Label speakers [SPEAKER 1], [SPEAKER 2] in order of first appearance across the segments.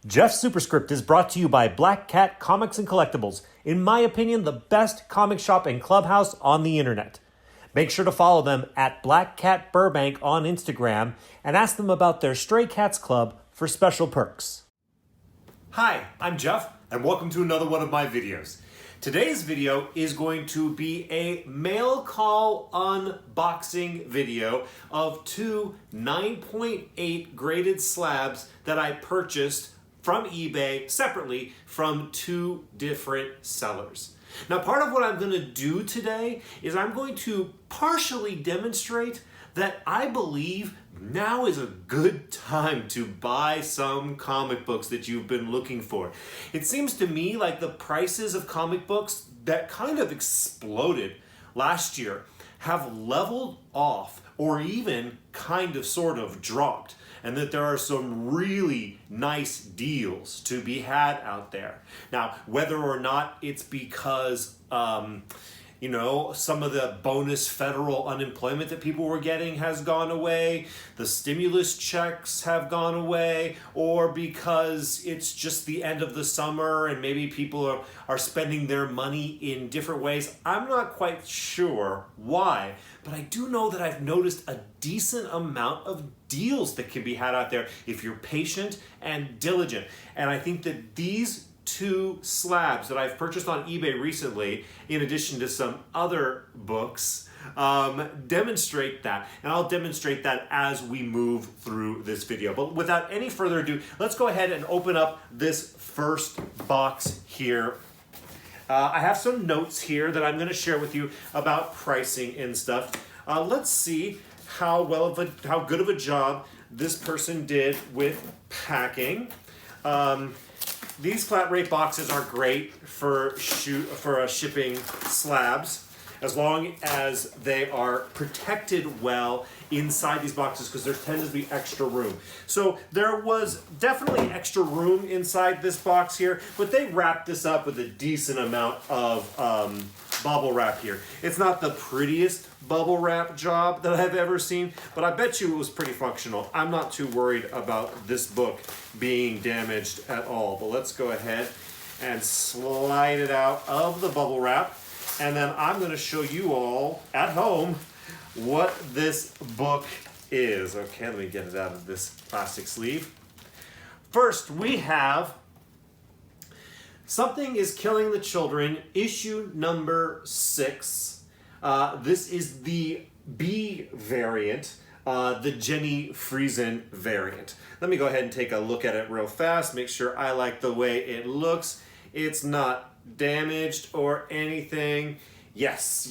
[SPEAKER 1] Jeff's Superscript is brought to you by Black Cat Comics and Collectibles. In my opinion, the best comic shop and clubhouse on the internet. Make sure to follow them at Black Cat Burbank on Instagram and ask them about their Stray Cats Club for special perks. Hi, I'm Jeff, and welcome to another one of my videos. Today's video is going to be a mail call unboxing video of two 9.8 graded slabs that I purchased from eBay separately from two different sellers. Now, part of what I'm going to do today is I'm going to partially demonstrate that I believe now is a good time to buy some comic books that you've been looking for. It seems to me like the prices of comic books that kind of exploded last year have leveled off or even kind of sort of dropped, and that there are some really nice deals to be had out there. Now, whether or not it's because some of the bonus federal unemployment that people were getting has gone away, the stimulus checks have gone away, or because it's just the end of the summer and maybe people are spending their money in different ways. I'm not quite sure why, but I do know that I've noticed a decent amount of deals that can be had out there if you're patient and diligent. And I think that these two slabs that I've purchased on eBay recently, in addition to some other books, demonstrate that. And I'll demonstrate that as we move through this video. But without any further ado, let's go ahead and open up this first box here. I have some notes here that I'm going to share with you about pricing and stuff. Let's see how good of a job this person did with packing. These flat rate boxes are great for shipping slabs, as long as they are protected well inside these boxes, because there tends to be extra room. So there was definitely extra room inside this box here, but they wrapped this up with a decent amount of bubble wrap here. It's not the prettiest bubble wrap job that I've ever seen, but I bet you it was pretty functional. I'm not too worried about this book being damaged at all. But let's go ahead and slide it out of the bubble wrap, and then I'm going to show you all at home what this book is. Okay, let me get it out of this plastic sleeve. First, we have Something is Killing the Children, issue number 6. This is the B variant, the Jenny Friesen variant. Let me go ahead and take a look at it real fast, make sure I like the way it looks. It's not damaged or anything. Yes.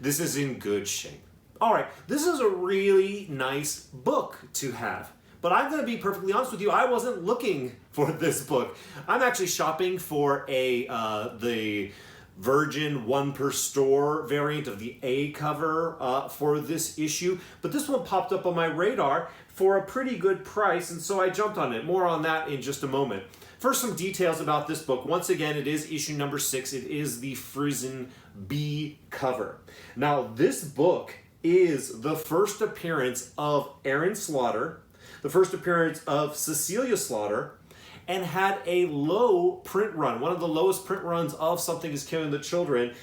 [SPEAKER 1] This is in good shape. All right, this is a really nice book to have. But I'm going to be perfectly honest with you, I wasn't looking for this book. I'm actually shopping for the Virgin one per store variant of the A cover for this issue. But this one popped up on my radar for a pretty good price, and so I jumped on it. More on that in just a moment. First, some details about this book. Once again, it is issue number 6. It is the Friesen B cover. Now, this book is the first appearance of Aaron Slaughter, the first appearance of Cecilia Slaughter, and had a low print run, one of the lowest print runs of Something is Killing the Children,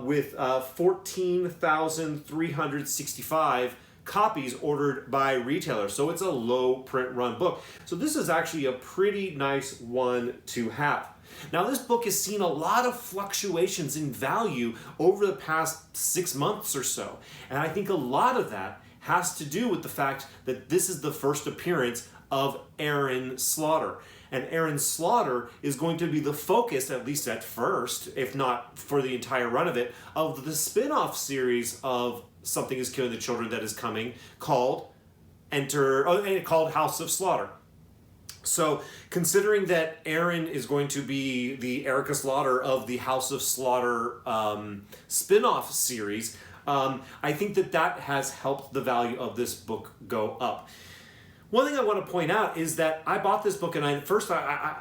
[SPEAKER 1] with 14,365 copies ordered by retailers. So it's a low print run book. So this is actually a pretty nice one to have. Now, this book has seen a lot of fluctuations in value over the past 6 months or so. And I think a lot of that has to do with the fact that this is the first appearance of Aaron Slaughter. And Aaron Slaughter is going to be the focus, at least at first, if not for the entire run of it, of the spin-off series of Something is Killing the Children that is coming, called House of Slaughter. So, considering that Aaron is going to be the Erica Slaughter of the House of Slaughter spin-off series, I think that has helped the value of this book go up. One thing I want to point out is that I bought this book, and at first I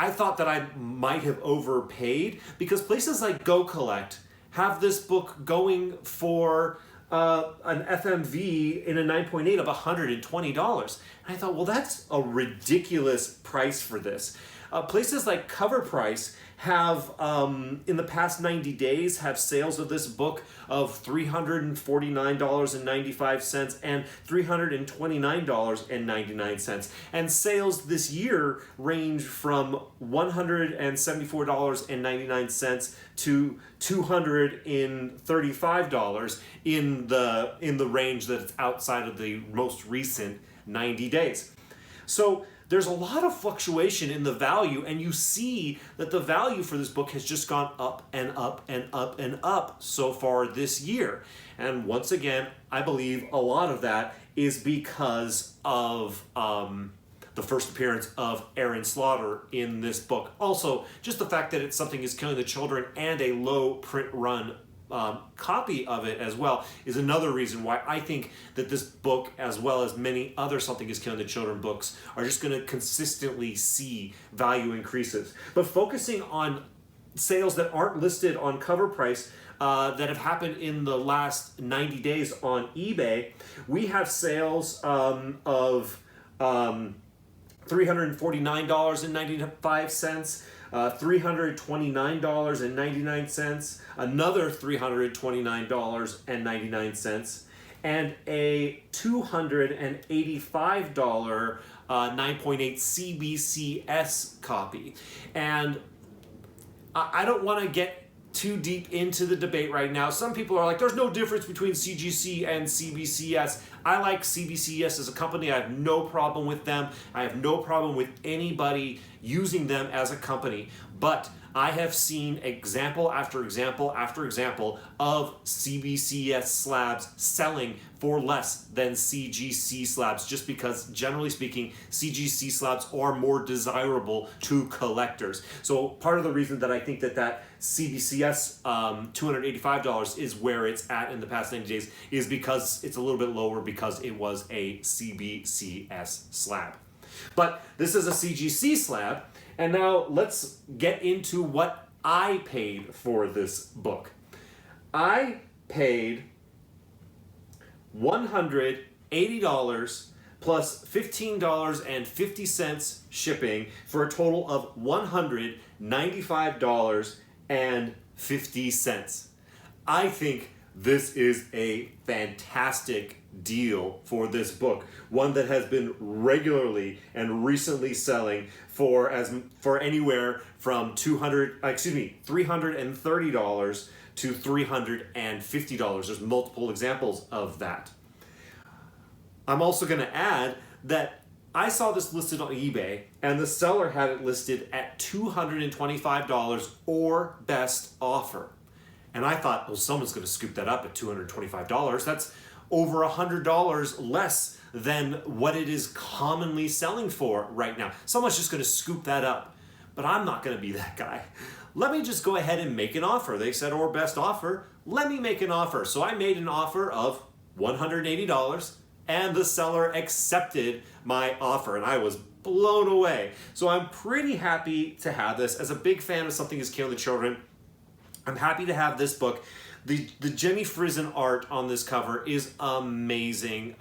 [SPEAKER 1] thought that I might have overpaid, because places like Go Collect have this book going for an FMV in a 9.8 of $120. And I thought, well, that's a ridiculous price for this. Places like Cover Price have, in the past 90 days, have sales of this book of $349.95 and $329.99. And sales this year range from $174.99 to $235 in the range that it's outside of the most recent 90 days. So there's a lot of fluctuation in the value, and you see that the value for this book has just gone up and up and up and up so far this year. And once again, I believe a lot of that is because of the first appearance of Aaron Slaughter in this book. Also, just the fact that it's Something is Killing the Children and a low print run copy of it as well is another reason why I think that this book, as well as many other Something is Killing the Children books, are just going to consistently see value increases. But focusing on sales that aren't listed on Cover Price that have happened in the last 90 days on eBay, we have sales of $349.95, $329.99, another $329.99, and a $285 9.8 CBCS copy. And I don't want to get too deep into the debate right now. Some people are like, there's no difference between CGC and CBCS. I like CBCS as a company. I have no problem with them. I have no problem with anybody using them as a company. But I have seen example after example after example of CBCS slabs selling for less than CGC slabs, just because, generally speaking, CGC slabs are more desirable to collectors. So part of the reason that I think that CBCS $285 is where it's at in the past 90 days is because it's a little bit lower because it was a CBCS slab. But this is a CGC slab. And now let's get into what I paid for this book. I paid $180 plus $15.50 shipping for a total of $195.50. I think this is a fantastic deal for this book, one that has been regularly and recently selling for anywhere from $330 to $350. There's multiple examples of that. I'm also going to add that I saw this listed on eBay, and the seller had it listed at $225 or best offer. And I thought, well, someone's going to scoop that up at $225. That's over $100 less than what it is commonly selling for right now. Someone's just going to scoop that up. But I'm not going to be that guy. Let me just go ahead and make an offer. They said, or best offer. Let me make an offer. So I made an offer of $180, and the seller accepted my offer, and I was blown away. So I'm pretty happy to have this. As a big fan of Something is Killing the Children, I'm happy to have this book. The Jimmy Frizen art on this cover is amazing.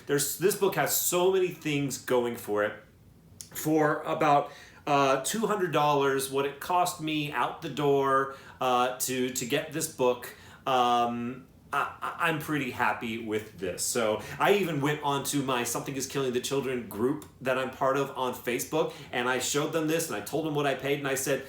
[SPEAKER 1] This book has so many things going for it. For about $200, what it cost me out the door to get this book, I'm pretty happy with this. So I even went onto my Something is Killing the Children group that I'm part of on Facebook, and I showed them this, and I told them what I paid, and I said,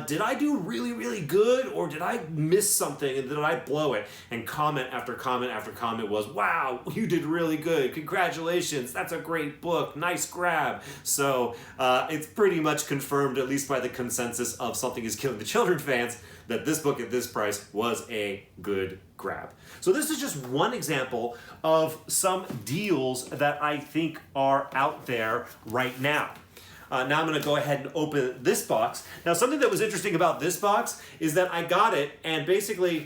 [SPEAKER 1] did I do really, really good, or did I miss something, and did I blow it? And comment after comment after comment was, wow, you did really good. Congratulations. That's a great book. Nice grab. So it's pretty much confirmed, at least by the consensus of Something is Killing the Children fans, that this book at this price was a good grab. So this is just one example of some deals that I think are out there right now. Now I'm going to go ahead and open this box. Now, something that was interesting about this box is that I got it, and basically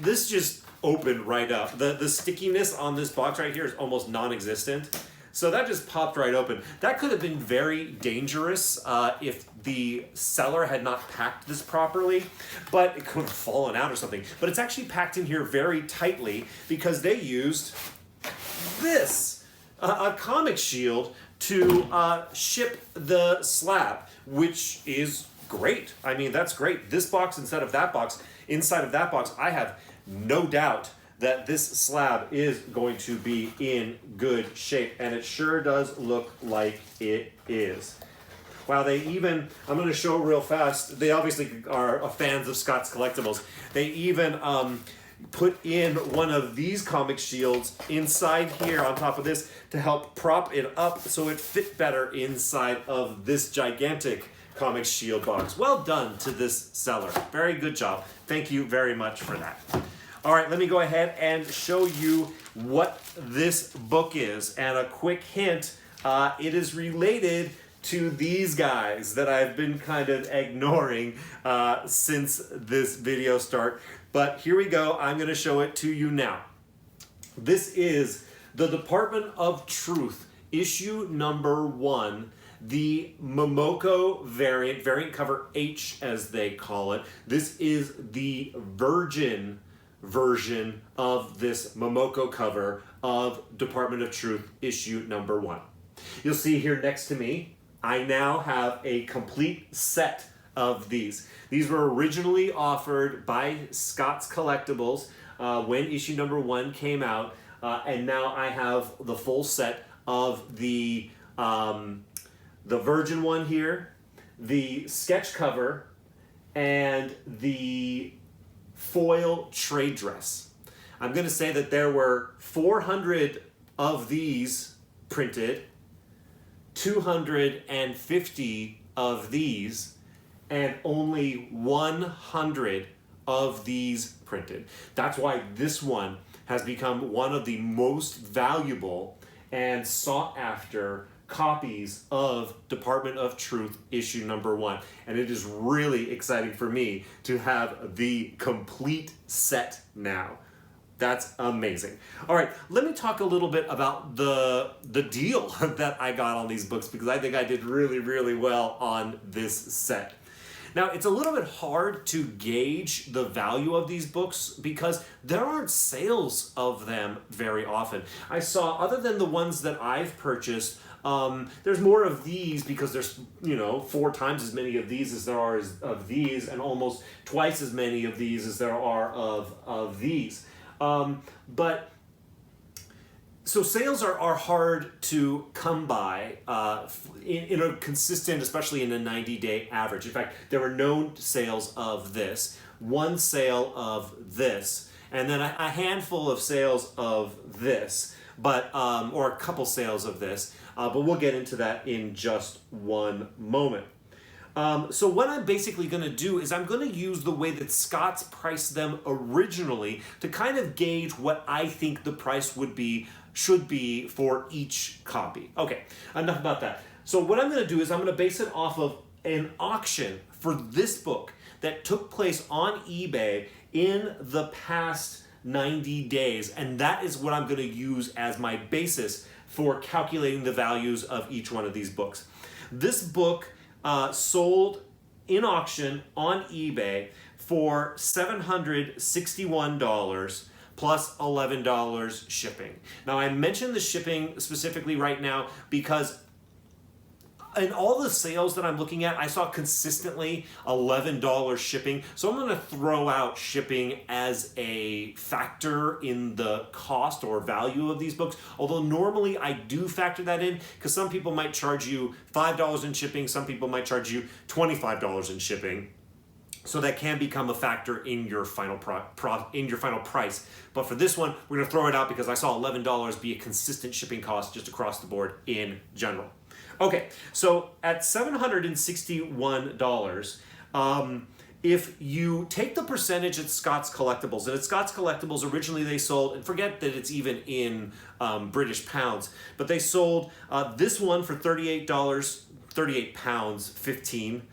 [SPEAKER 1] this just opened right up. The stickiness on this box right here is almost non-existent. So that just popped right open. That could have been very dangerous if the seller had not packed this properly, but it could have fallen out or something. But it's actually packed in here very tightly because they used this, a comic shield, to ship the slab, which is great. I mean, that's great. This box instead of that box, inside of that box, I have no doubt that this slab is going to be in good shape, and it sure does look like it is. Wow, they even, I'm going to show real fast, they obviously are fans of Scott's Collectibles. They even put in one of these comic shields inside here on top of this to help prop it up so it fit better inside of this gigantic comic shield box. Well done to this seller. Very good job. Thank you very much for that. All right, let me go ahead and show you what this book is. And a quick hint, it is related to these guys that I've been kind of ignoring since this video start. But here we go. I'm going to show it to you now. This is the Department of Truth, issue number 1. The Momoko variant cover H as they call it. This is the virgin version of this Momoko cover of Department of Truth issue number 1. You'll see here next to me, I now have a complete set of these. These were originally offered by Scott's Collectibles when issue number 1 came out, and now I have the full set of the virgin one here, the sketch cover, and the foil trade dress. I'm going to say that there were 400 of these printed, 250 of these, and only 100 of these printed. That's why this one has become one of the most valuable and sought after copies of Department of Truth issue number 1. And it is really exciting for me to have the complete set now. That's amazing. All right, let me talk a little bit about the deal that I got on these books, because I think I did really, really well on this set. Now, it's a little bit hard to gauge the value of these books because there aren't sales of them very often. I saw, other than the ones that I've purchased, there's more of these because there's, 4 times as many of these as there are of these, and almost twice as many of these as there are of these. So sales are hard to come by in a consistent, especially in a 90-day average. In fact, there were no sales of this, 1 sale of this, and then a handful of sales of this, or a couple sales of this, but we'll get into that in just one moment. So what I'm basically going to do is I'm going to use the way that Scott's priced them originally to kind of gauge what I think the price should be for each copy. Okay, enough about that. So what I'm going to do is I'm going to base it off of an auction for this book that took place on eBay in the past 90 days, and that is what I'm going to use as my basis for calculating the values of each one of these books. This book sold in auction on eBay for $761 plus $11 shipping. Now, I mentioned the shipping specifically right now because in all the sales that I'm looking at, I saw consistently $11 shipping. So I'm going to throw out shipping as a factor in the cost or value of these books. Although normally I do factor that in because some people might charge you $5 in shipping. Some people might charge you $25 in shipping. So that can become a factor in your final price. But for this one, we're going to throw it out because I saw $11 be a consistent shipping cost just across the board in general. Okay, so at $761, if you take the percentage at Scott's Collectibles, and at Scott's Collectibles originally they sold, and forget that it's even in British pounds, but they sold this one for $38, 38 pounds 15.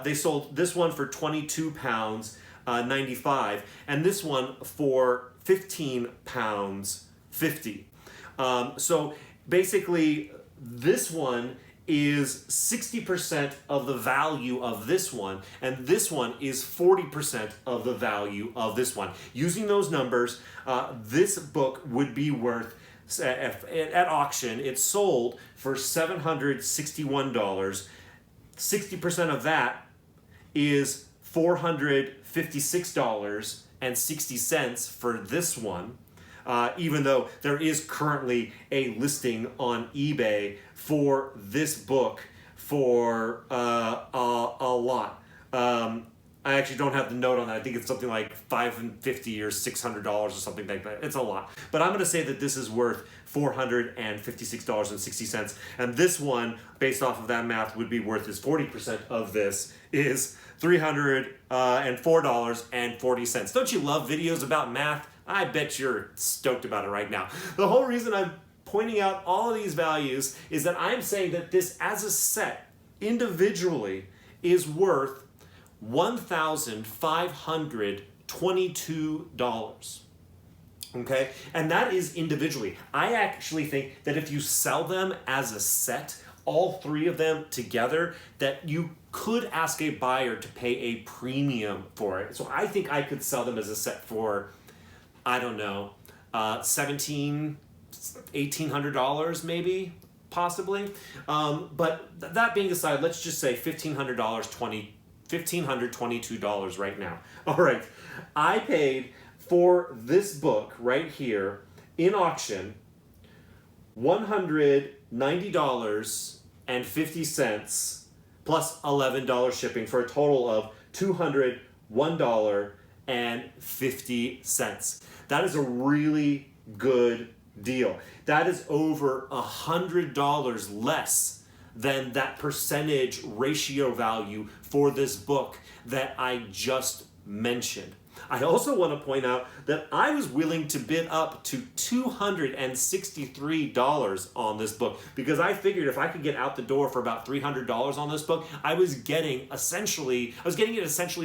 [SPEAKER 1] They sold this one for 22 pounds 95, and this one for 15 pounds 50. So basically this one is 60% of the value of this one, and this one is 40% of the value of this one. Using those numbers, this book would be worth, at auction, it sold for $761. 60% of that is $456.60 for this one. Even though there is currently a listing on eBay for this book for a lot. I actually don't have the note on that. I think it's something like $550 or $600 or something like that. It's a lot. But I'm going to say that this is worth $456.60. And this one, based off of that math, would be worth is 40% of this is $304.40. Don't you love videos about math? I bet you're stoked about it right now. The whole reason I'm pointing out all of these values is that I'm saying that this as a set, individually, is worth $1,522. Okay? And that is individually. I actually think that if you sell them as a set, all three of them together, that you could ask a buyer to pay a premium for it. So I think I could sell them as a set for, I don't know, $1,800 maybe, possibly. But that being aside, let's just say $1,522 right now. All right, I paid for this book right here in auction $190.50 plus $11 shipping for a total of $201.50. That is a really good deal. That is over $100 less than that percentage ratio value for this book that I just mentioned. I also want to point out that I was willing to bid up to $263 on this book because I figured if I could get out the door for about $300 on this book, I was getting it essentially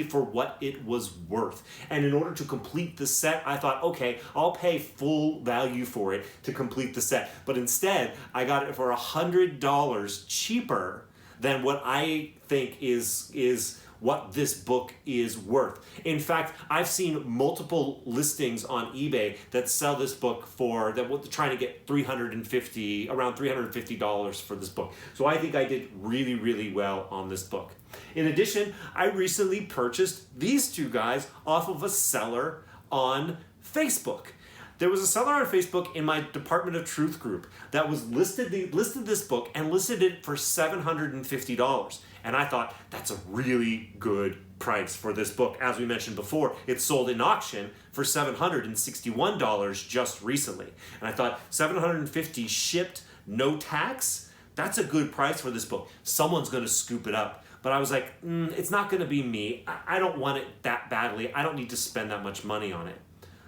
[SPEAKER 1] for what it was worth. And in order to complete the set, I thought, okay, I'll pay full value for it to complete the set. But instead, I got it for $100 cheaper than what I think is what this book is worth. In fact, I've seen multiple listings on eBay that sell this book for, that were trying to get around $350 for this book. So I think I did really, really well on this book. In addition, I recently purchased these two guys off of a seller on Facebook. There was a seller on Facebook in my Department of Truth group that was listed this book and listed it for $750. And I thought, that's a really good price for this book. As we mentioned before, it sold in auction for $761 just recently. And I thought, $750 shipped, no tax? That's a good price for this book. Someone's going to scoop it up. But I was like, it's not going to be me. I don't want it that badly. I don't need to spend that much money on it.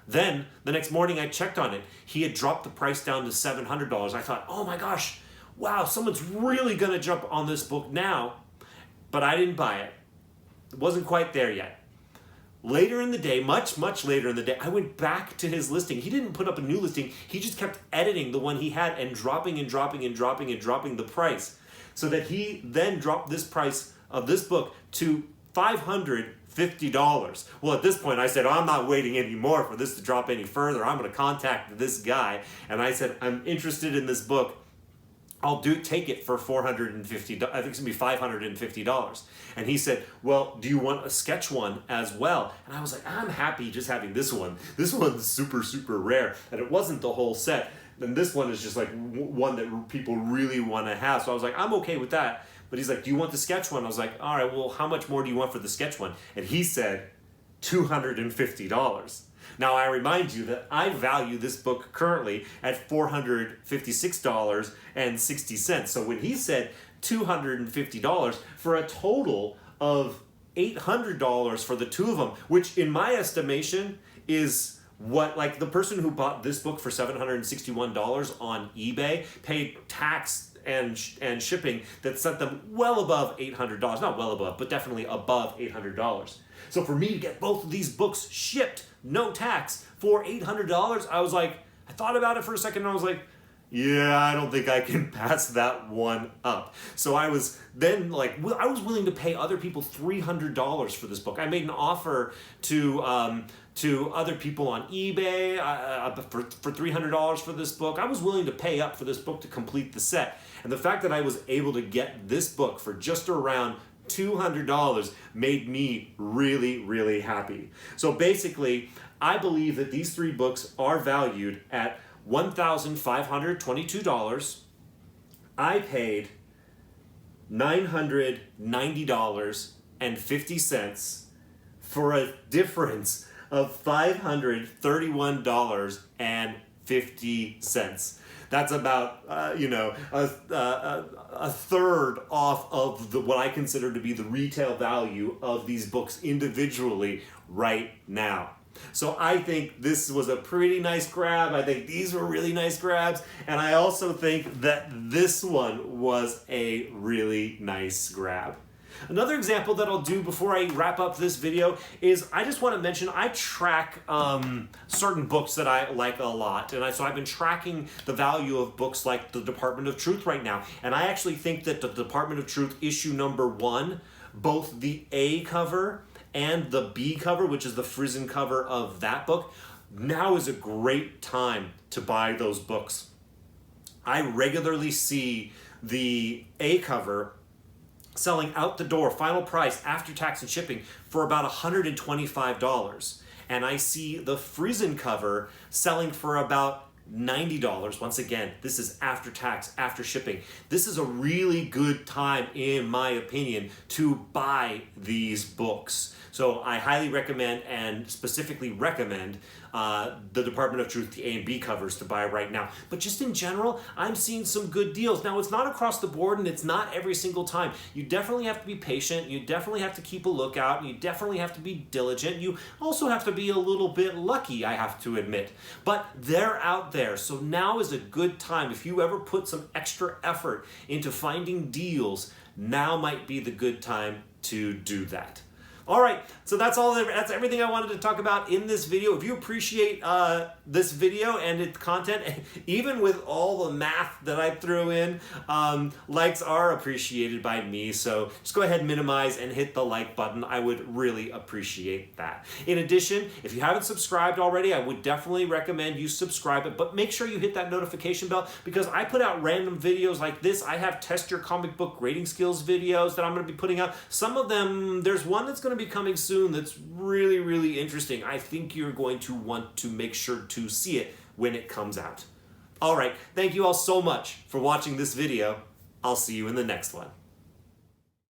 [SPEAKER 1] Then, the next morning I checked on it. He had dropped the price down to $700. I thought, oh my gosh, wow, someone's really going to jump on this book now. But I didn't buy it. It wasn't quite there yet. Later in the day, much later in the day, I went back to his listing. He didn't put up a new listing. He just kept editing the one he had and dropping the price. So that he then dropped this price of this book to $550. Well, at this point, I said, I'm not waiting anymore for this to drop any further. I'm going to contact this guy. And I said, I'm interested in this book. I'll take it for $450. I think it's going to be $550. And he said, well, do you want a sketch one as well? And I was like, I'm happy just having this one. This one's super, super rare. And it wasn't the whole set. And this one is just like one that people really want to have. So I was like, I'm okay with that. But he's like, do you want the sketch one? I was like, all right, well, how much more do you want for the sketch one? And he said, $250. Now, I remind you that I value this book currently at $456.60. So when he said $250 for a total of $800 for the two of them, which in my estimation is what, like, the person who bought this book for $761 on eBay paid tax and shipping that sent them well above $800. Not well above, but definitely above $800. So for me to get both of these books shipped, no tax, for $800, I was like, I thought about it for a second and I was like, yeah, I don't think I can pass that one up. So I was then like, I was willing to pay other people $300 for this book. I made an offer to other people on eBay for $300 for this book. I was willing to pay up for this book to complete the set. And the fact that I was able to get this book for just around $200 made me really, really happy. So basically, I believe that these three books are valued at $1,522. I paid $990.50 for a difference of $531.50. That's about a third off of what I consider to be the retail value of these books individually right now. So I think this was a pretty nice grab. I think these were really nice grabs. And I also think that this one was a really nice grab. Another example that I'll do before I wrap up this video is I just want to mention I track certain books that I like a lot. And so I've been tracking the value of books like The Department of Truth right now. And I actually think that The Department of Truth issue number 1, both the A cover and the B cover, which is the Friesen cover of that book, now is a great time to buy those books. I regularly see the A cover selling out the door, final price after tax and shipping, for about $125. And I see the Friesen cover selling for about $90. Once again, this is after tax, after shipping. This is a really good time, in my opinion, to buy these books. So I highly recommend, and specifically recommend, the Department of Truth, the A and B covers to buy right now. But just in general, I'm seeing some good deals. Now, it's not across the board, and it's not every single time. You definitely have to be patient. You definitely have to keep a lookout. And you definitely have to be diligent. You also have to be a little bit lucky, I have to admit. But they're out there. So now is a good time. If you ever put some extra effort into finding deals, now might be the good time to do that. All right, so that's everything I wanted to talk about in this video. If you appreciate this video and its content, even with all the math that I threw in, likes are appreciated by me. So just go ahead and minimize and hit the like button. I would really appreciate that. In addition, if you haven't subscribed already, I would definitely recommend you subscribe it, but make sure you hit that notification bell, because I put out random videos like this. I have test your comic book grading skills videos that I'm going to be putting out. Some of them, there's one that's going to be coming soon that's really, really interesting. I think you're going to want to make sure to see it when it comes out. All right, thank you all so much for watching this video. I'll see you in the next one.